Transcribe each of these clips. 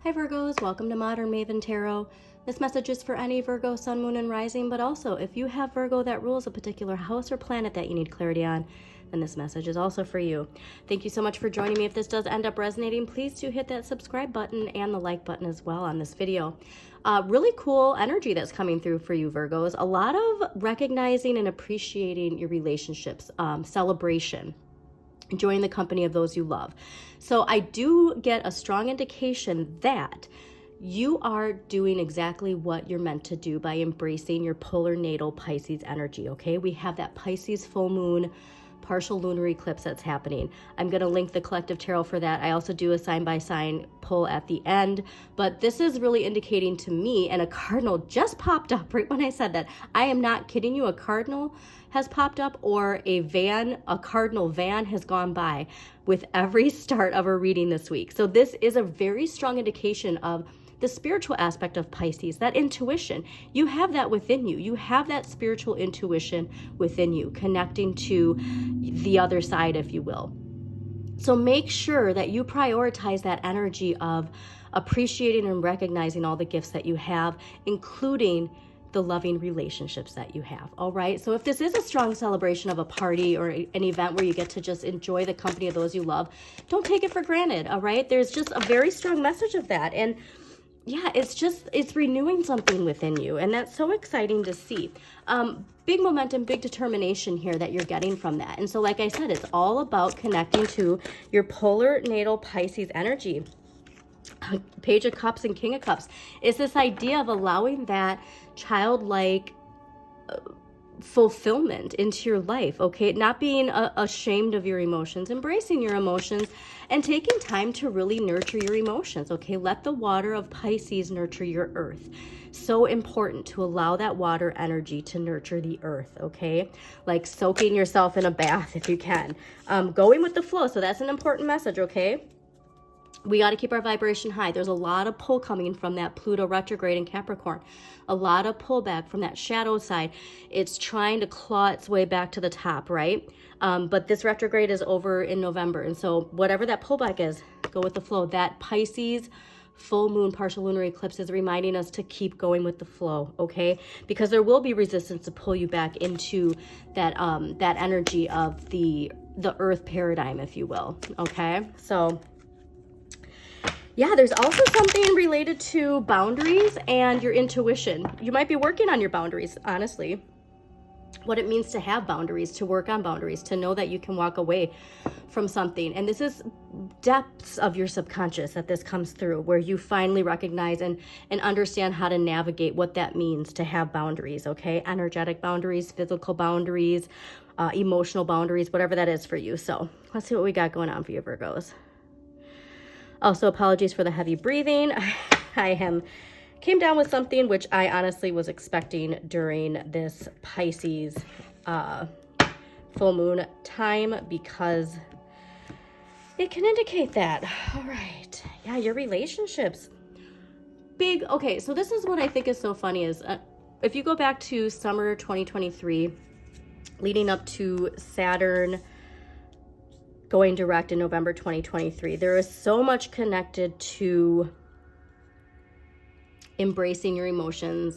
Hi Virgos, welcome to Modern Maven Tarot. This message is for any Virgo, Sun, Moon, and Rising, but also if you have Virgo that rules a particular house or planet that you need clarity on, then this message is also for you. Thank you so much for joining me. If this does end up resonating, please do hit that subscribe button and the like button as well on this video. Really cool energy that's coming through for you Virgos. A lot of recognizing and appreciating your relationships, celebration, enjoying the company of those you love. So I do get a strong indication that you are doing exactly what you're meant to do by embracing your polar natal Pisces energy, okay? We have that Pisces full moon, partial lunar eclipse that's happening. I'm going to link the collective tarot for that. I also do a sign by sign pull at the end, but this is really indicating to me, and a cardinal just popped up right when I said that. I am not kidding you. A cardinal has popped up, or a cardinal van has gone by with every start of a reading this week. So this is a very strong indication of the spiritual aspect of Pisces, that intuition. You have that within you. You have that spiritual intuition within you, connecting to the other side, if you will. So make sure that you prioritize that energy of appreciating and recognizing all the gifts that you have, including the loving relationships that you have. All right. So if this is a strong celebration of a party or an event where you get to just enjoy the company of those you love, don't take it for granted. All right. There's just a very strong message of that. And yeah, it's renewing something within you. And that's so exciting to see. Big momentum, big determination here that you're getting from that. And so, like I said, it's all about connecting to your polar natal Pisces energy. Page of Cups and King of Cups. It's this idea of allowing that childlike fulfillment into your life, okay? Not being ashamed of your emotions, embracing your emotions, and taking time to really nurture your emotions, okay? Let the water of Pisces nurture your earth. So important to allow that water energy to nurture the earth, okay? Like soaking yourself in a bath if you can. Going with the flow. So that's an important message, okay? We got to keep our vibration high. There's a lot of pull coming from that Pluto retrograde in Capricorn. A lot of pullback from that shadow side. It's trying to claw its way back to the top, right? But this retrograde is over in November. And so whatever that pullback is, go with the flow. That Pisces full moon partial lunar eclipse is reminding us to keep going with the flow, okay? Because there will be resistance to pull you back into that that energy of the earth paradigm, if you will, okay? So yeah, there's also something related to boundaries and your intuition. You might be working on your boundaries, honestly. What it means to have boundaries, to work on boundaries, to know that you can walk away from something. And this is depths of your subconscious that this comes through, where you finally recognize and understand how to navigate what that means to have boundaries, okay? Energetic boundaries, physical boundaries, emotional boundaries, whatever that is for you. So let's see what we got going on for you, Virgos. Also, apologies for the heavy breathing. I came down with something which I honestly was expecting during this Pisces full moon time, because it can indicate that. All right. Yeah, your relationships. Big. Okay, so this is what I think is so funny is if you go back to summer 2023, leading up to Saturn going direct in November 2023, there is so much connected to embracing your emotions,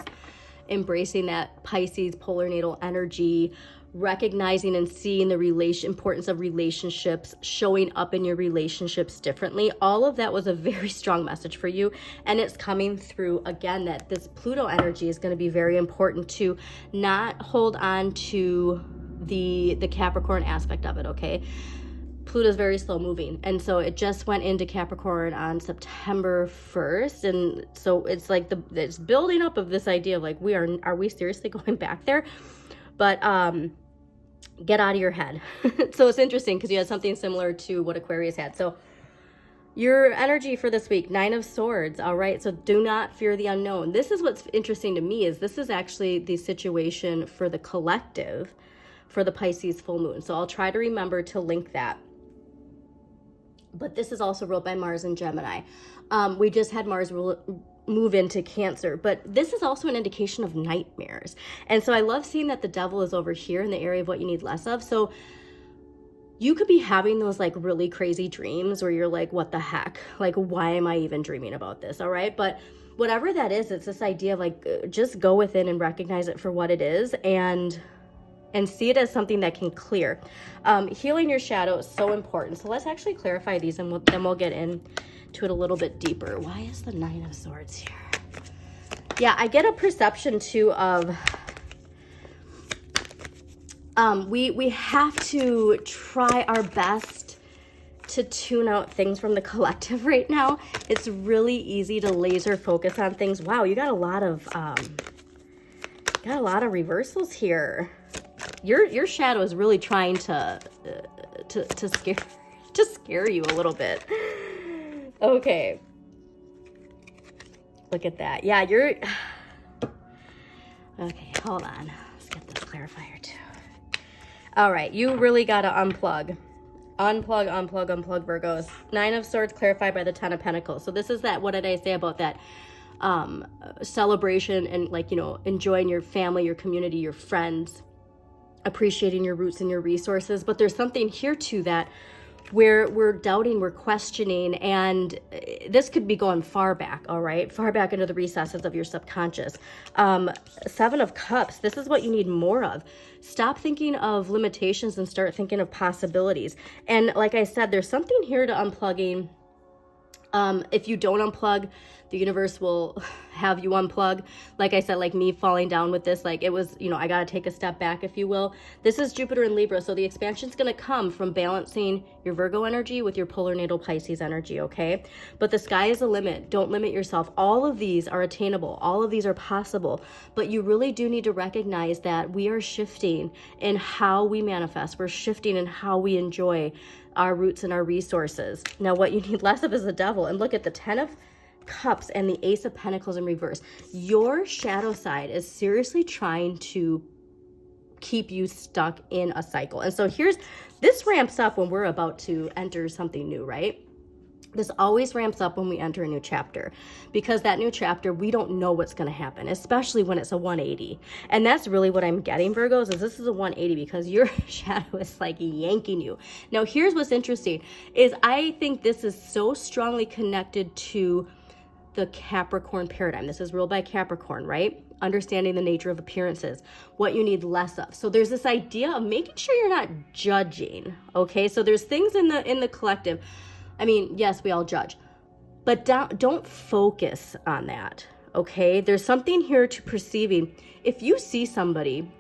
embracing that Pisces polar natal energy, recognizing and seeing the importance of relationships, showing up in your relationships differently. All of that was a very strong message for you. And it's coming through again that this Pluto energy is going to be very important to not hold on to the Capricorn aspect of it, okay? Pluto is very slow moving, and so it just went into Capricorn on September 1st, and so it's like it's building up of this idea of like, are we seriously going back there? But get out of your head. So it's interesting because you had something similar to what Aquarius had. So your energy for this week, 9 of Swords. All right, so do not fear the unknown. This is what's interesting to me, is this is actually the situation for the collective for the Pisces full moon. So I'll try to remember to link that. But this is also ruled by Mars and Gemini. We just had Mars move into Cancer, but this is also an indication of nightmares. And so I love seeing that the devil is over here in the area of what you need less of. So you could be having those like really crazy dreams where you're like, what the heck? Like, why am I even dreaming about this? All right. But whatever that is, it's this idea of like, just go within and recognize it for what it is and see it as something that can clear. Healing your shadow is so important. So let's actually clarify these, and then we'll get into it a little bit deeper. Why is the Nine of Swords here? Yeah, I get a perception too of we have to try our best to tune out things from the collective right now. It's really easy to laser focus on things. Wow, you got a lot of reversals here. Your shadow is really trying to scare you a little bit. Okay. Look at that. Yeah, you're okay, hold on. Let's get this clarifier too. All right, you really got to unplug, Virgos. Nine of Swords clarified by the Ten of Pentacles. So this is that, what did I say about that celebration and like, you know, enjoying your family, your community, your friends, appreciating your roots and your resources. But there's something here too that where we're doubting, we're questioning, and this could be going far back, all right? Far back into the recesses of your subconscious. Seven of Cups, this is what you need more of. Stop thinking of limitations and start thinking of possibilities. And like I said, there's something here to unplugging. If you don't unplug, the universe will have you unplug. Like I said, like me falling down with this, like it was, you know, I got to take a step back, if you will. This is Jupiter in Libra. So the expansion is going to come from balancing your Virgo energy with your polar natal Pisces energy. Okay. But the sky is a limit. Don't limit yourself. All of these are attainable. All of these are possible, but you really do need to recognize that we are shifting in how we manifest. We're shifting in how we enjoy our roots and our resources. Now, what you need less of is the devil. And look at the Ten of Cups and the Ace of Pentacles in reverse. Your shadow side is seriously trying to keep you stuck in a cycle. And so this ramps up when we're about to enter something new, right? This always ramps up when we enter a new chapter, because that new chapter, we don't know what's going to happen, especially when it's a 180. And that's really what I'm getting, Virgos, is this is a 180 because your shadow is like yanking you. Now, here's what's interesting is I think this is so strongly connected to the Capricorn paradigm. This is ruled by Capricorn, right? Understanding the nature of appearances, what you need less of. So there's this idea of making sure you're not judging. Okay. So there's things in the collective. I mean, yes, we all judge, but don't focus on that. Okay. There's something here to perceiving. If you see somebody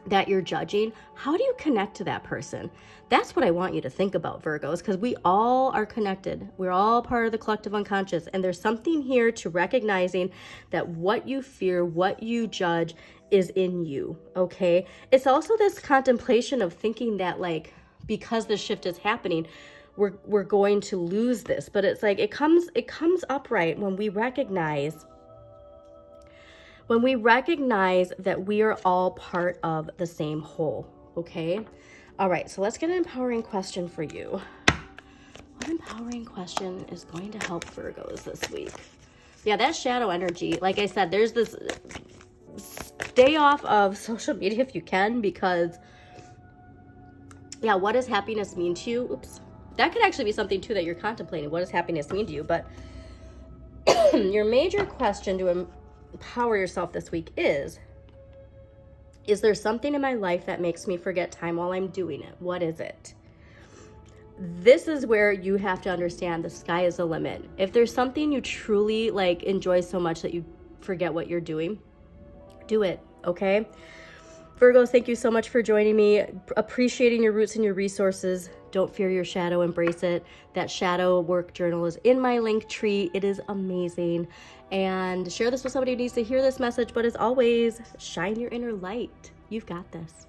that you're judging, how do you connect to that person? That's what I want you to think about, Virgos, because we all are connected. We're all part of the collective unconscious. And there's something here to recognizing that what you fear, what you judge is in you. Okay. It's also this contemplation of thinking that like, because the shift is happening, we're going to lose this. But it's like, it comes upright when we recognize that we are all part of the same whole. Okay. All right. So let's get an empowering question for you. What empowering question is going to help Virgos this week? Yeah, that shadow energy. Like I said, there's this, stay off of social media if you can, because yeah, what does happiness mean to you? Oops. That could actually be something too that you're contemplating. What does happiness mean to you? But your major question to empower yourself this week is there something in my life that makes me forget time while I'm doing it? What is it? This is where you have to understand the sky is the limit. If there's something you truly like enjoy so much that you forget what you're doing, do it. Okay. Virgos, thank you so much for joining me. Appreciating your roots and your resources. Don't fear your shadow, embrace it. That shadow work journal is in my link tree. It is amazing. And share this with somebody who needs to hear this message. But as always, shine your inner light. You've got this.